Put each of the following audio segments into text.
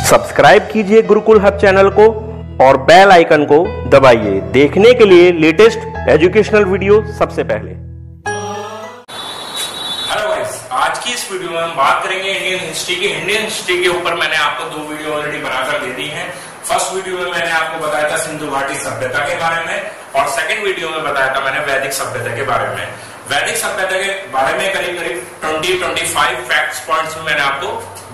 Subscribe कीजिए Gurukul hub channel को और बेल आइकन को दबाइए देखने के लिए लेटेस्ट एजुकेशनल वीडियो सबसे पहले। हेलो गाइस, आज की इस वीडियो में हम बात करेंगे इंडियन हिस्ट्री के ऊपर। मैंने आपको दो वीडियो ऑलरेडी बनाकर दे दी हैं। फर्स्ट वीडियो में मैंने आपको बताया था सिंधु घाटी सभ्यता के बारे में और सेकंड वीडियो में बताया था मैंने वैदिक सभ्यता के बारे में। वैदिक सभ्यता के बारे में करीब करीब 20-25 फैक्ट्स पॉइंट्स में मैंने आपको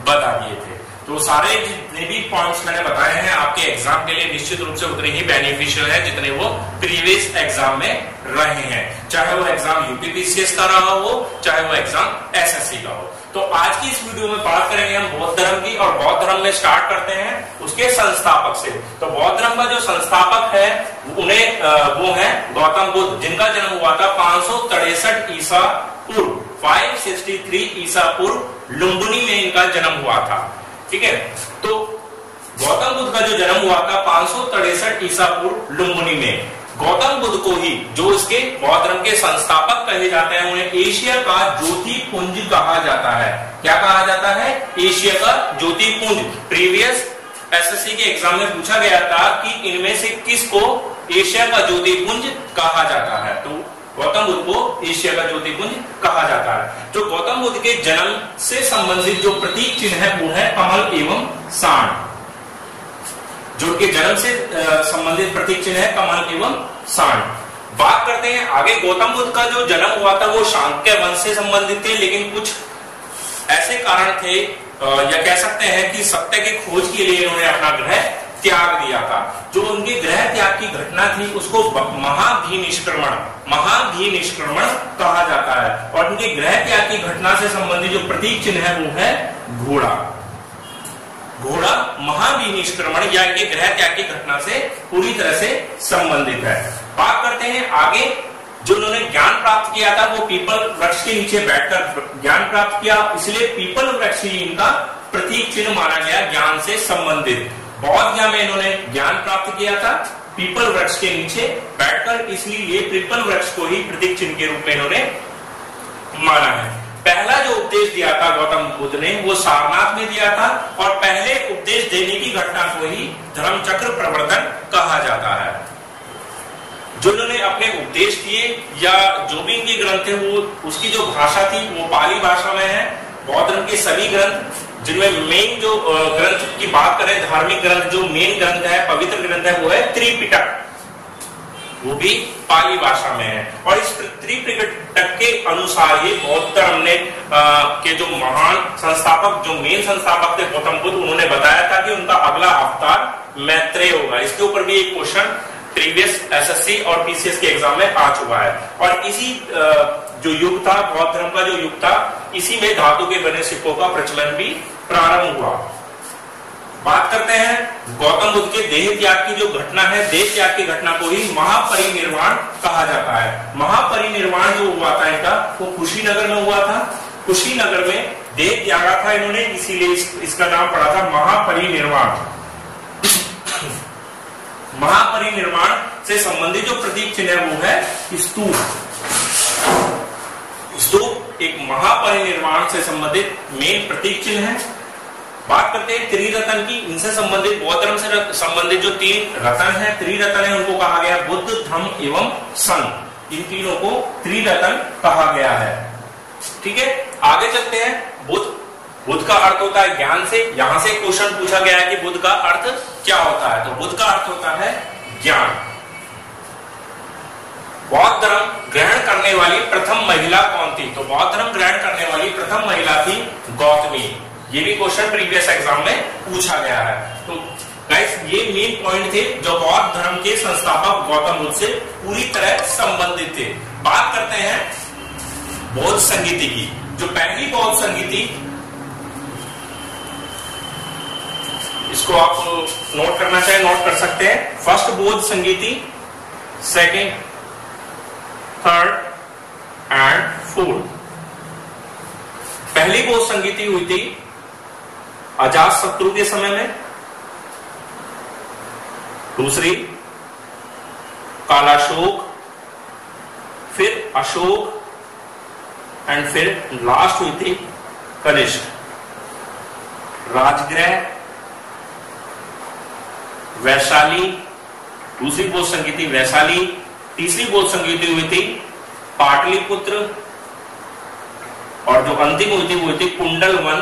बता दिए थे। तो सारे जितने भी पॉइंट्स मैंने बताए हैं आपके एग्जाम के लिए निश्चित रूप से उतने ही बेनिफिशियल है जितने वो प्रीवियस एग्जाम में रहे हैं, चाहे वो एग्जाम यूपीपीसीएस का रहा हो चाहे वो एग्जाम एसएससी का हो। तो आज की इस वीडियो में बात करेंगे हम बौद्ध धर्म की, और बौद्ध धर्म में स्टार्ट करते हैं उसके संस्थापक से। तो बौद्ध धर्म का जो संस्थापक है वो है गौतम बुद्ध, जिनका जन्म हुआ था 563 ईसा पूर्व 563 ईसा पूर्व लुम्बिनी में इनका जन्म हुआ था। ठीक है, तो गौतम बुद्ध का जो जन्म हुआ था 563 ईसा पूर्व लुम्बिनी में। गौतम बुद्ध को ही जो इसके बौद्ध धर्म के संस्थापक कहे जाते हैं उन्हें एशिया का ज्योतिपुंज कहा जाता है। क्या कहा जाता है? एशिया का ज्योतिपुंज। प्रीवियस एसएससी के एग्जाम में पूछा गया था कि इनमें से किसको एशिया का ज्योतिपुंज कहा जाता है, तो गौतम बुद्ध को एशिया का ज्योतिपुंज कहा जाता है। जो गौतम बुद्ध के जन्म से संबंधित जो प्रतीक चिन्ह है वो है कमल एवं सांड। जो उनके जन्म से संबंधित प्रतीक चिन्ह है कमल एवं सांड। बात करते हैं आगे। गौतम बुद्ध का जो जन्म हुआ था वो शाक्य वंश से संबंधित थे, लेकिन कुछ ऐसे कारण थे या कह सकते हैं कि सत्य की खोज के लिए इन्होंने अपना ग्रह त्याग दिया था। जो उनके ग्रह त्याग की घटना थी उसको महाभिनिष्क्रमण कहा जाता है, और उनके ग्रह त्याग की घटना से संबंधित जो प्रतीक चिन्ह है वो है घोड़ा। घोड़ा महाभिनिष्क्रमण या इनके ग्रह त्याग की घटना से पूरी तरह से संबंधित है। बात करते हैं आगे। जो उन्होंने ज्ञान प्राप्त किया था वो पीपल वृक्ष के नीचे बैठकर ज्ञान प्राप्त किया, इसलिए पीपल वृक्ष ही इनका प्रतीक चिन्ह माना गया ज्ञान से संबंधित। बौद्ध गया में इन्होंने ज्ञान प्राप्त किया था पीपल वृक्ष के नीचे बैठकर, इसलिए पीपल वृक्ष को ही प्रतीक चिन्ह के रूप में इन्होंने माना है। पहला जो उपदेश दिया था गौतम बुद्ध ने वो सारनाथ में दिया था, और पहले उपदेश देने की घटना को ही धर्मचक्र प्रवर्तन कहा जाता है। जो उन्होंने अपने उपदेश दिए या जो भी इनके ग्रंथ है वो उसकी जो भाषा थी वो पाली भाषा में है। बौद्ध धर्म के सभी ग्रंथ जिनमें मेन जो ग्रंथ की बात करें, धार्मिक ग्रंथ जो मेन ग्रंथ है, पवित्र ग्रंथ है वो है त्रिपिटक, वो भी पाली भाषा में है। और इस त्रिपिटक के अनुसार ही बौद्ध धर्म ने के जो महान संस्थापक जो मेन संस्थापक थे गौतम बुद्ध, उन्होंने बताया था कि उनका अगला अवतार मैत्रेय होगा। इसके ऊपर भी एक क्वेश्चन प्रीवियस एसएससी और पीसीएस के एग्जाम में आ चुका है। और इसी जो युग था बौद्ध धर्म का जो युग था, इसी में धातु के बने सिक्कों का प्रचलन भी प्रारंभ हुआ। बात करते हैं गौतम बुद्ध के देह त्याग की जो घटना है, देह त्याग की घटना को ही महापरिनिर्वाण कहा जाता है। महापरिनिर्वाण जो हुआ था इनका वो कुशीनगर में हुआ था। कुशीनगर में देह त्यागा था इन्होंने, इसीलिए इसका नाम पड़ा था महापरिनिर्वाण। महापरिनिर्वाण से संबंधित जो प्रतीक चिन्ह है वो है स्तूप। स्तूप एक महापरिनिर्वाण से संबंधित मेन प्रतीक चिन्ह है। बात करते हैं त्रिरत्न की। इनसे संबंधित बौद्ध धर्म से संबंधित जो 3 रत्न है, त्रिरत्न है, उनको कहा गया बुद्ध, धम्म एवं संघ। इन तीनों को त्रिरत्न कहा गया है। ठीक है, आगे चलते हैं। बुद्ध का अर्थ होता है ज्ञान से। यहां से क्वेश्चन पूछा गया है कि बुद्ध का अर्थ क्या होता है, तो बुद्ध का अर्थ होता है ज्ञान। बौद्ध धर्म ग्रहण करने वाली प्रथम महिला कौन थी, तो बौद्ध धर्म ग्रहण करने वाली प्रथम महिला थी गौतमी। ये भी क्वेश्चन प्रीवियस एग्जाम में पूछा गया है। तो गाइस ये मेन पॉइंट थे जो बौद्ध धर्म के संस्थापक गौतम बुद्ध से पूरी तरह संबंधित थे। बात करते हैं बौद्ध संगीति की। जो पहली बौद्ध संगीति, इसको आप नोट करना चाहे नोट कर सकते हैं। फर्स्ट बौद्ध संगीति, सेकंड, थर्ड एंड फोर्थ। पहली बौद्ध संगीति हुई थी अजातशत्रु के समय में, दूसरी कालाशोक, फिर अशोक एंड फिर लास्ट हुई थी कनिष्क। राजगृह वैशाली, दूसरी बोध संगीति वैशाली, तीसरी बोध संगीति हुई थी पाटलिपुत्र, और जो अंतिम हुई थी वो हुई थी कुंडलवन,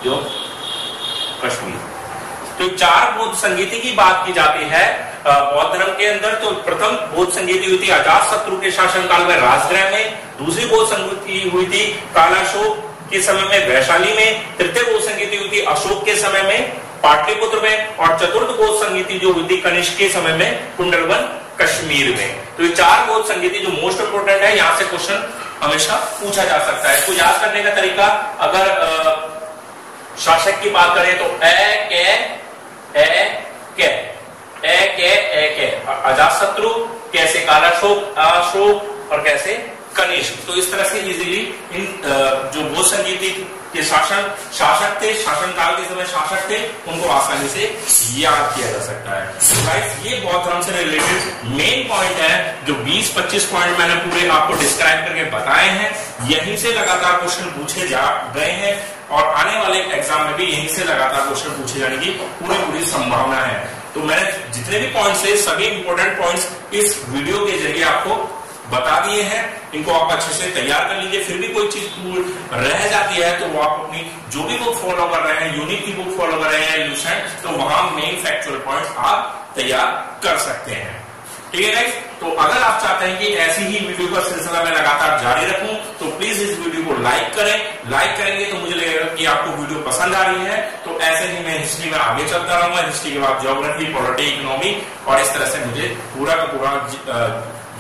जो कश्मीर। तो 4 बोध संगीति की बात की जाती है बौद्ध धर्म के अंदर। तो प्रथम बोध संगीति हुई थी अजातशत्रु के शासनकाल में राजगृह में, दूसरी बोध संगीति हुई थी कालाशोक के समय में वैशाली में, तृतीय बोध संगीति हुई थी अशोक के समय में पाटलिपुत्र में, और चतुर्थ बोध संगीति जो हुई थी कनिष्क के समय में कुंडलवन कश्मीर में। तो ये 4 बोध संगीति जो मोस्ट इंपोर्टेंट है, यहां से क्वेश्चन हमेशा पूछा जा सकता है। इसको याद करने का तरीका, अगर शासक की बात करें तो अजातशत्रु, कैसे कालाशोक, अशोक, और कैसे कनिष्क। तो इस तरह से इजीली इन जो बोध संगीति के शासक थे, शासनकाल के समय शासक थे, उनको आसानी से याद किया जा सकता है। तो गाइस ये बौद्ध धर्म से रिलेटेड मेन पॉइंट है, जो 20-25 पॉइंट मैंने पूरे आपको डिस्क्राइब करके बताए हैं। यहीं से लगातार क्वेश्चन पूछे जा गए हैं, और आने वाले एग्जाम में भी यहीं से लगातार क्वेश्चन पूछे जाने की पूरी संभावना है। तो मैंने जितने भी पॉइंट्स है, सभी इंपोर्टेंट पॉइंट्स इस वीडियो के जरिए आपको बता दिए हैं। इनको आप अच्छे से तैयार कर लीजिए। फिर भी कोई चीज रह जाती है तो वो आप अपनी जो भी बुक फॉलो कर रहे हैं, यूनिक की बुक फॉलो कर रहे हैं ल्यूसेंट, तो वहां मेन फैक्चुअल पॉइंट्स आप तैयार कर सकते हैं। ठीक है गाइस, तो अगर आप चाहते हैं कि ऐसी ही वीडियो का सिलसिला मैं लगातार जारी रखूं, तो प्लीज इस वीडियो को लाइक करें। लाइक करेंगे तो मुझे लगेगा कि आपको वीडियो पसंद आ रही है। तो ऐसे ही मैं हिस्ट्री में आगे चलता रहूंगा, हिस्ट्री के बाद ज्योग्राफी, पॉलिटी, इकोनॉमी, और इस तरह से मुझे पूरा का पूरा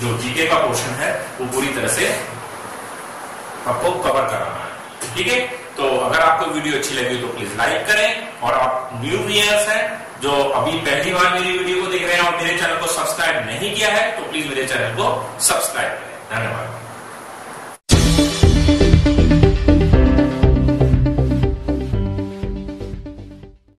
जो जीके का पोर्शन है वो पूरी तरह से आपको कवर कराना है। ठीक है, तो अगर आपको वीडियो अच्छी लगी तो प्लीज लाइक करें, और आप न्यू व्यूअर्स हैं जो अभी पहली बार मेरी वीडियो को देख रहे हैं और मेरे चैनल को सब्सक्राइब नहीं किया है, तो प्लीज मेरे चैनल को सब्सक्राइब करें। धन्यवाद।